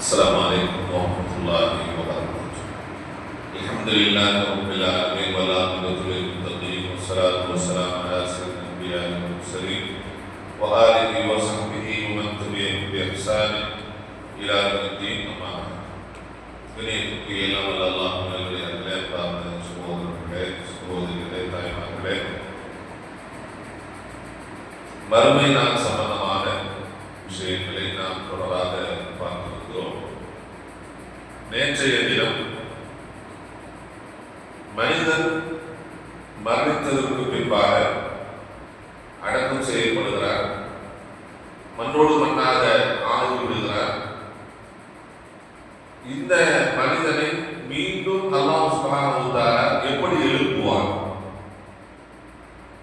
السلام عليكم ورحمة الله وبركاته. الحمد لله رب العالمين والعاقبة للمتقين والصلاة والسلام على سيد الأنبياء والمرسلين وآله وصحبه ومن تبعهم بإحسان إلى يوم الدين. أما بعد. கணியத்துக்கு எல்லாம் வல்ல அல்லாஹ் நல்லடியார்களே, பிரார்த்தனை சகோதரர்களே, சகோதரிகளே, தாய்மார்களே, மறுமை நாள் சம்பந்தமான விஷயங்களை நாம் தொடராக பார்த்திருக்கிறோம். நேற்றைய தினம் மனிதன் மரணித்ததற்கு பின்பாக அடக்கம் செய்யப்படுகிறார், மண்ணோடு மண்ணாக ஆகி விடுகிறார். இந்த மனிதனை மீண்டும் அல்லாஹ் சுப்ஹானஹு வ தஆலா எப்படி எழுப்புவார்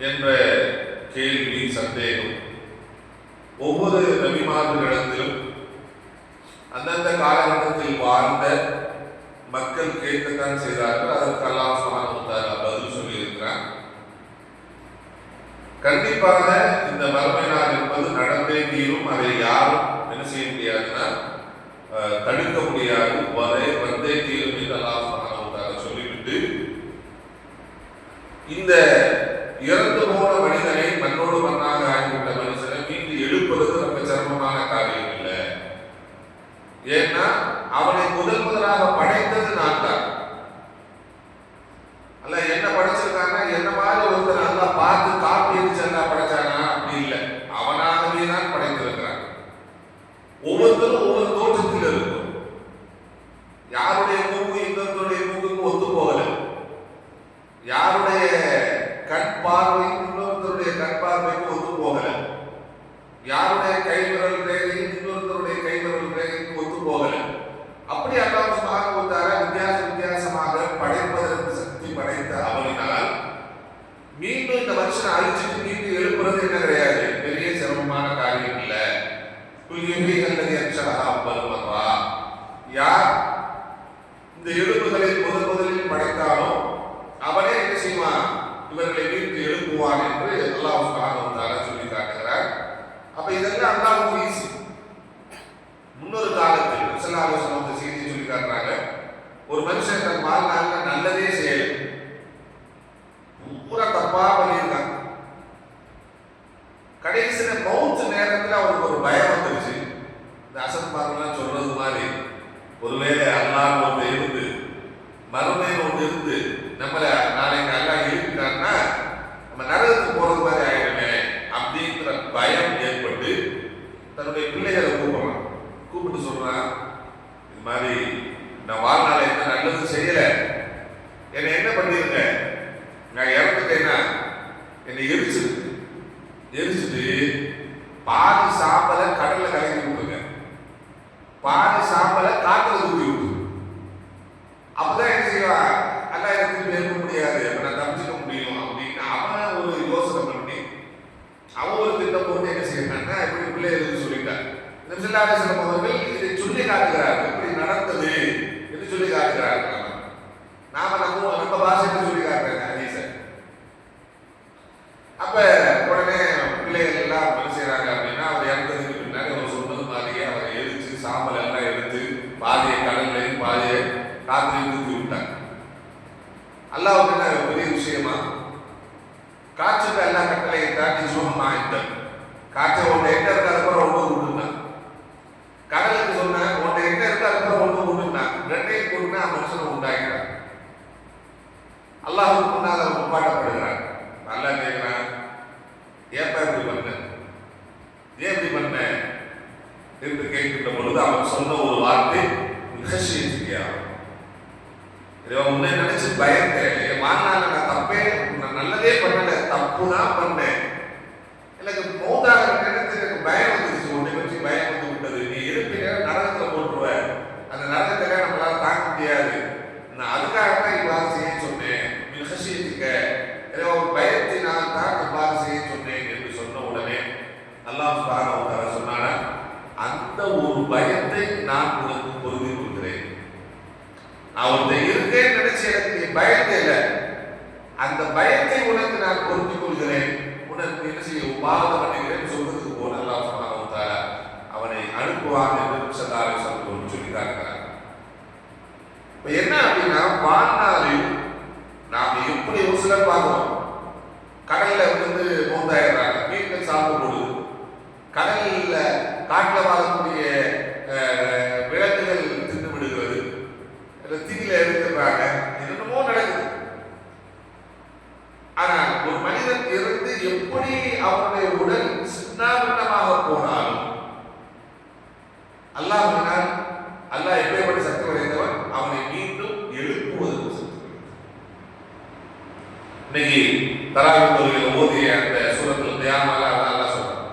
என்ற கேள்வி, சந்தேகம் ஒவ்வொரு நபிமார்களிடத்திலும் அந்தந்த காலகட்டத்தில் வாழ்ந்த மக்கள் கேட்கத்தான் செய்தார்கள். அதற்கு அல்லாஹ் சுப்ஹானஹு வ தஆலா பதில் சொல்லியிருக்கிறார். கண்டிப்பாக இந்த மறுமை நாள் என்பது நடந்தே தீரும். அதை யாரும் என்ன செய்ய முடியாதுன்னா தடுக்க முடியாது. வந்தே தீரும் என்று அல்லாஹ் சுப்ஹானஹு வ தஆலா சொல்லிவிட்டு, இந்த இறந்து போன மனிதனை மண்ணோடு மண்ணாக ஆகிவிட்ட மனுஷனை மீண்டும் எழுப்புறது ரொம்ப சிரமமான காரியம் இல்லை. ஏன்னா அவனை முதலாக படைத்தது நான் தான். அல்ல என்ன படைச்சிருக்காங்க, என்ன மாதிரி ஒருத்தர் நல்லா பார்த்து காப்பி அடிச்சு எல்லாம் படைச்சானா? அப்படி இல்லை, அவனாகவே தான் படைத்திருக்கிறான். ஒவ்வொருத்தரும் ஒவ்வொரு தோற்றத்தில் இருக்கும். யாருடைய மூக்கு இன்னொருத்தருடைய மூக்குக்கு ஒத்து போகல, யாருடைய கண் பார்வை இன்னொருத்தருடைய கண் பார்வைக்கு ஒத்து போகல, யாருடைய கைவிரல் ரேகை இன்னொருத்தருடைய கைவிரல் ரேகைக்கு ஒத்து போகல. அப்படி அல்லாஹ் சுப்ஹானஹு வ தஆலா வித்தியாசமாக படைப்பதற்கு சக்தி படைத்த அவனினால் மீண்டும் இந்த மனுஷனை அழிச்சிட்டு மீண்டும் எழுப்புறது என்ன கிடையாது, பெரிய சிரமமான காரியம் இல்லை. யார் இந்த எழுப்புகளை முதலில் படைத்தாலோ அவனே என்ன செய்வான், இவர்களை மீட்டு எழுப்புவான் என்று அல்லாஹ் சுப்ஹானஹு வ தஆலா சொல்லி காட்டுகிறார். அப்ப இதெல்லாம் அல்லாஹ்வுக்கு ஈஸி. முன்னொரு காலத்தில் ஸல்லல்லாஹு அலைஹி வஸல்லம் செய்தி சொல்லி காட்டுறாங்க. ஒரு மனுஷன் தன் வாழ்நாளில் நல்லதே செய்யல, பூரா தப்பா பண்ணியிருக்காங்க. கடைசியில மௌத் நேரத்தில் அவருக்கு ஒரு பயம் வந்துருச்சு. இந்த அசன் பார்க்கலாம் சொல்றது மாதிரி, ஒருவேளை அல்லாஹ் ஒன்று இருந்து மறுமையில் ஒன்று இருந்து நம்மளை நாளைக்கு அல்லாஹ் எழுப்பிட்டான்னா நம்ம நரகத்துக்கு போறது மாதிரி ஆயிடுமே அப்படிங்கிற பயம் ஏற்பட்டு தன்னுடைய பிள்ளைகளை கூப்பிட்டு சொல்றான், இது மாதிரி நான் வாழ்நாள என்ன நல்லது செய்யல, என்னை என்ன பண்ணிருங்க, நான் இறந்துட்டேன்னா என்னை எரிச்சுட்டு பாதி சாம்பலை கடல்ல கலக்கி விட்டுருங்க, பாதி சாம்பலை காட்டுல ஊற்றி விட்டு, அப்பதான் என்ன செய்வான், அல்லா எனக்கு எழுப்ப முடியாது, நான் தப்பிச்சுக்க முடியும் அப்படின்னு அவன் ஒரு யோசனை பண்ணி அவன் ஒரு திட்டம் போட்டு என்ன செய்யறான்னா இப்படி பிள்ளைகளுக்கு சொல்லிட்டார். நபி ஸல்லல்லாஹு அலைஹி வஸல்லம் அவர்கள் இதை சொல்லி காட்டுகிறார்கள், இப்படி நடந்தது என்று சொல்லி காட்டுகிறார்கள். நாம நம்ம பாஷையில சொல்லி காட்டுறாங்க ஹதீஸை. அப்ப உடனே பிள்ளைகள் எல்லாம் என்ன செய்யறாங்க அப்படின்னா, அவர் இறந்ததுக்கு பின்னாடி அவர் சொன்னது மாதிரியே அவரை எரிச்சு சாம்பல் எல்லாம் எடுத்து பாதியை கடல்லையும் பாதியை காத்திரையும் ஊற்றி விட்டாங்க. அல்லாஹ்வுக்கு என்ன பெரிய விஷயமா, காற்றுக்கு எல்லாம் கட்டளையை தாண்டி சோகமா இருந்தார். காற்றை ஒன்று எங்க இருக்கா அதுக்கப்புறம் ஒன்று விட்டுருந்தான். கடலுக்கு சொன்ன ஒன்று எங்க இருக்கா அதுக்கப்புறம் ஒன்று விட்டுருந்தான். ரெண்டையும் கொண்டு மனுஷனை உண்டாகிறார். அல்லாஹ்வுக்கு முன்னால் அவர் முப்பாட்டப்படுகிறார். நல்லா கேட்கிறான், ஏப்பா இப்படி பண்ண, ஏன் இப்படி பண்ண என்று கேட்கின்ற பொழுது அவன் சொன்ன ஒரு வார்த்தை, உன்னை நினைச்சு பயந்தேன், என் வாழ்நாள் நான் தப்பே, நான் நல்லதே பண்ணல, தப்பு தான் பண்ணேன், எனக்கு மௌதாக நினைத்து எனக்கு பயம் வந்துருச்சு, உன்னை பற்றி பயம் வந்து விட்டது, நீ இருப்பின நரகத்தில் போட்டுருவ, அந்த நரகத்துல நம்மளால தாங்க முடியாது, நான் அதுக்காகத்தான் இவ்வாறு செய்ய சொன்னேன், ஒரு பயத்தினால் தான் இவ்வாறு செய்ய சொன்னேன் என்று சொன்ன உடனே அல்லாஹ் சுப்ஹானஹு வ தஆலா சொன்னானா, அந்த ஒரு பயத்தை நான் உனக்கு பொருந்தி கொள்கிறேன். அவன் இருக்கேன்னு நினைச்சு எனக்கு நீ பயந்தே இல்லை, அந்த பயத்தை உனக்கு நான் பொருந்தி கொள்கிறேன், உனக்கு என்ன செய்ய உபாதம் பண்ணுகிறேன் சொல்றதுக்கு போன அல்லாஹ் சுப்ஹானஹு வ தஆலா அவனை அனுப்புவான் என்று ஸல்லல்லாஹு அலைஹி வஸல்லம் சொல்லி அல்லாஹ்வினால் அல்லாஹ் எப்பேற்பட்ட சக்தி படைத்தவன், அவனை மீண்டும் எழுப்புவதற்கு சக்தி. இன்னைக்கு தராவிஹ் தொழுகையில ஓதிய அந்த சூரத்துல் கியாமால அல்லாஹ் சொல்றான்,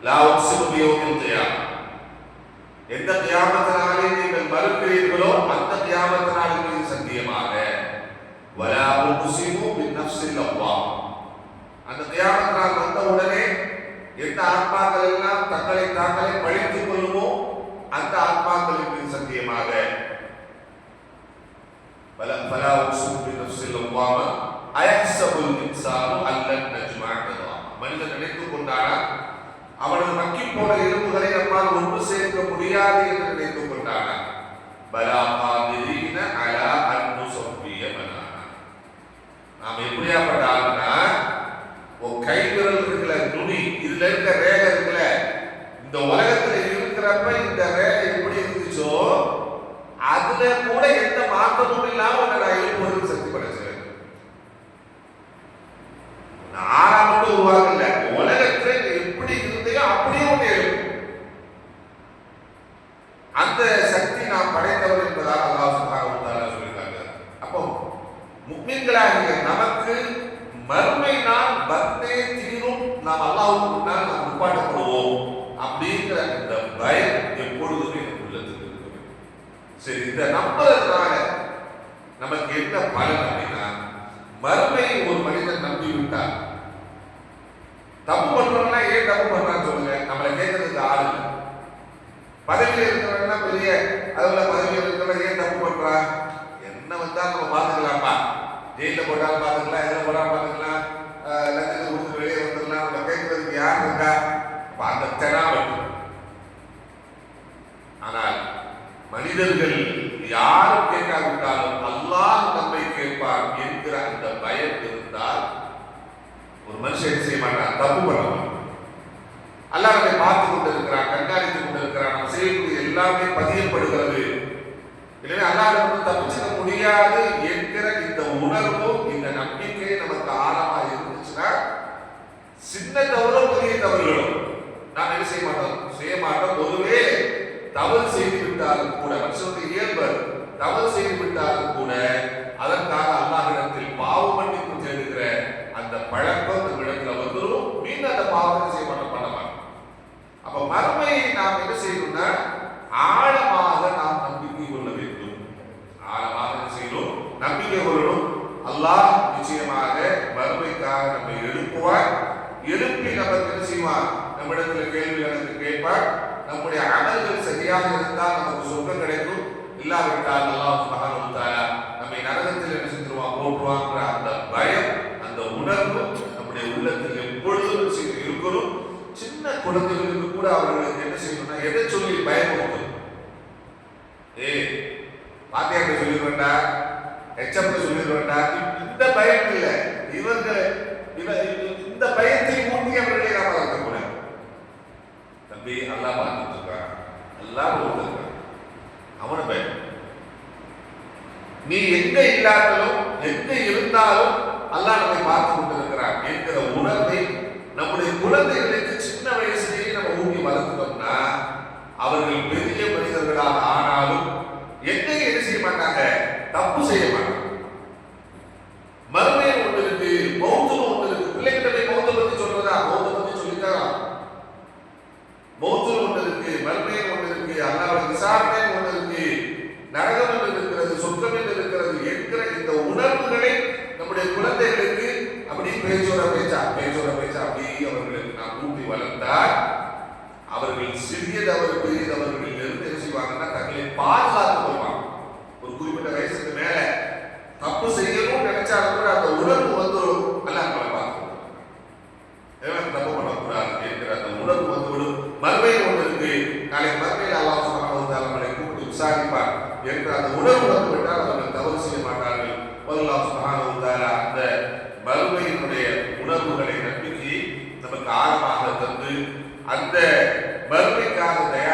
லா உக்ஸிமு பியௌமில் கியாமா, எந்த கியாமத் நாளை நீங்கள் மறுக்கிறீர்களோ அந்த கியாமத் நாளின் மீது சத்தியமாக, வலா உக்ஸிமு பின்னஃப்ஸில் லவ்வாமா, அந்த கியாமத் நாள் வந்த உடனே எந்த ஆத்மாக்கள் எல்லாம் தங்களை தாங்களே பழித்துக் கொள்ளுமோ அந்த ஆத்மாக்களின் மீது சத்தியமாக, வலா உக்ஸிமு பின்னஃப்ஸில் லவ்வாமா அயஹ்ஸபுல் இன்சானு அல்லன் நஜ்மஅ இதாமா, மனிதன் நினைத்துக் கொண்டானா அவனது மக்கி போன எலும்புகளை நம்மால் ஒன்று சேர்க்க முடியாது என்று நினைத்துக் கொண்டானா, பலா காதிரீன அலா அன் நுஸவ்விய பனானா, நாம் எப்படியாப்பட்ட ஆளுனா, கை விரல் இருக்குல்ல, நுனி, இதுல இருக்க ரேகை இருக்குல்ல, இந்த உலகத்துல இருக்கிறப்ப இந்த ரேகை எப்படி இருந்துச்சோ அதுல கூட எந்த மாற்றமும் இல்லாம நான் எழுப்புவதற்கு சக்தி படைச்சேன். ஆறா மட்டும் உருவாகல, உலகத்துல எப்படி இருந்தையோ அப்படியே ஒன்று எழுப்பும். அந்த சக்தி நாம் படைத்தவர் என்பதாக அல்லாஹ் சுப்ஹானஹு வ தஆலா சொல்லியிருக்காங்க. அப்போ முஃமின்களாகிய நமக்கு மறுமை நாள் வந்தே தீரும், நாம் அல்லாஹ்வுக்கு முன்னால் நாம் நிப்பாட்டப்படுவோம் அப்படிங்கிற இந்த பயம் எப்பொழுதுமே நமக்கு உள்ளத்துக்கு இருக்கு. சரி, இந்த நம்புறதுனால நமக்கு என்ன பலன் அப்படின்னா, மறுமை ஒரு மனிதன் நம்பி விட்டார். தப்பு பண்றவங்க ஏன் தப்பு பண்றான்னு சொல்லுங்க, நம்மளை கேட்கறதுக்கு ஆள் இல்லை. பதவியில் இருக்கிறவங்க பெரிய அதுல பதவியில் இருக்கிறவங்க ஏன் தப்பு பண்றா, என்ன வந்தா நம்ம பாத்துக்கலாம்ப்பா, ஜெயில போட்டாலும் பாத்துக்கலாம், எதுல போட்டாலும் பாத்துக்கலாம், லஞ்சத்தை கொடுத்து வெளியே வந்துடலாம், நம்ம கேட்கறதுக்கு யார் இருக்கா, அந்த தெனாவட்டு. ஆனால் மனிதர்கள் யாரும் கேட்காவிட்டாலும் அல்லாஹ் நம்மை கேட்பார் என்கிற அந்த பயம் இருந்தால் ஒரு மனுஷன் செய்ய மாட்டான், தப்பு பண்ணுவான். அல்லாஹ் நம்மை பார்த்து கொண்டிருக்கிறான், கண்காணித்துக் கொண்டிருக்கிறான், நம்ம செய்யக்கூடிய எல்லாமே பதியப்படுகிறது. எனவே அல்லாஹ் தப்பிச்சுக்க முடியாது என்கிற இந்த உணர்வு, இந்த நம்பிக்கை நமக்கு ஆழமா இருந்துச்சுன்னா சின்ன தவறும் பெரிய தவறுகளும் நாம் என்ன செய்ய மாட்டோம். ஒருவே தவறு செய்து விட்டாலும் கூட, மனுஷனுடைய இயல்பு தவறு செய்து விட்டாலும் கூட அதற்காக அல்லாஹ்விடத்தில் பாவ மன்னிப்பு தேடுகிற அந்த பழக்கம் நம்மிடத்துல வந்துடும். மீண்டும் அந்த பாவத்தை செய்ய மாட்டோம், பண்ண மாட்டோம். அப்ப மறுமையை நாம் என்ன செய்யணும்னா ஆழமாக நாம் நம்பிக்கை கொள்ள வேண்டும். ஆழமாக என்ன செய்யணும், நம்பிக்கை கொள்ளணும். அல்லாஹ் நிச்சயமாக மறுமைக்காக நம்மை எழுப்புவார். எழுப்பி நமக்கு என்ன செய்வார், நம்மிடத்துல கேள்வி எனக்கு கேட்பார். நம்முடைய அமல்கள் சரியாக இருந்தால் நமக்கு சொர்க்கம் கிடைக்கும், இல்லாவிட்டால் அல்லாஹ் சுப்ஹானஹு வ தஆலா நம்மை நரகத்தில் என்ன செஞ்சிருவான், போட்டுருவாங்கிற அந்த பயம், அந்த உணர்வு நம்முடைய உள்ளத்தில் எப்பொழுதும் இருக்கணும். சின்ன குழந்தைகளுக்கு கூட அவர்களுக்கு என்ன செய்யணும்னா எதை சொல்லி பயம் கொடுக்கணும். பாத்தியாட்ட சொல்லிடுவேண்டா, எச்சப்ட சொல்லிடுவேண்டா, இந்த பயம் இல்லை. இந்த பயத்தை ஊட்டி அவர்களை நாம் வளர்க்கக்கூடாது. தம்பி அல்லாஹ் பார்த்துட்டு இருக்கான், அல்லாஹ் கொடுத்துருக்கான், அவனை பயம். நீ எங்க இல்லாட்டாலும் எங்க இருந்தாலும் அல்லாஹ் நம்மை பார்த்து கொண்டிருக்கிறான் என்கிற உணர்வை நம்முடைய குழந்தைகளுக்கு சின்ன வயசுலேயே நம்ம ஊட்டி வளர்த்துட்டோம்னா அவர்கள் பெரிய மனிதர்களாக ஆனாலும் எங்கேயும் என்ன செய்ய மாட்டாங்க, தப்பு செய்ய மாட்டாங்க. மறுமையில் ஒன்று இருக்கு, மௌத்துன்னு ஒன்று இருக்கு. பிள்ளைகிட்ட மௌத்தை பத்தி சொல்றதா, மௌத்தை பத்தி சொல்லித்தரான். மௌத்துன்னு ஒன்று இருக்கு, மறுமையில் ஒன்று இருக்கு, அல்லாஹ்வுடைய விசாரணை ஒன்று இருக்கு, நரகம் என்று இருக்கிறது, சொர்க்கம் என்று இருக்கிறது என்கிற இந்த உணர்வுகளை நம்முடைய குழந்தைகளுக்கு அப்படி பேச்சோட பேச்சா அப்படி அவர்களுக்கு நாம் ஊட்டி வளர்ந்தால் அவர்கள் சிறியதவர் பெரியதவர்கள் இருந்து என்ன செய்வாங்கன்னா தங்களை பாதுகாத்து கொள்வாங்க. ஒரு குறிப்பிட்ட வயசுக்கு மேல தப்பு செய்யணும்னு நினைச்சாலும் கூட அந்த உணர்வு வந்துடும், நல்லா நம்மளை பார்க்கணும், தப்பு பண்ணக்கூடாது என்கிற அந்த உணர்வு வந்துவிடும். மறுமையில் ஒன்று இருக்கு, நாளைக்கு மறுமையில் அல்லாஹ் சுப்ஹானஹு வ தஆலா நம்மளை கூப்பிட்டு விசாரிப்பார் என்ற அந்த உணர்வு வந்துவிட்டால் அவர்கள் தவறு செய்ய மாட்டார்கள். அல்லாஹ் சுப்ஹானஹு வ தஆலா அந்த மறுமையினுடைய உணர்வுகளை நம்பிக்கையை நமக்கு ஆழமாக தந்து அந்த மறுமைக்காக தயார்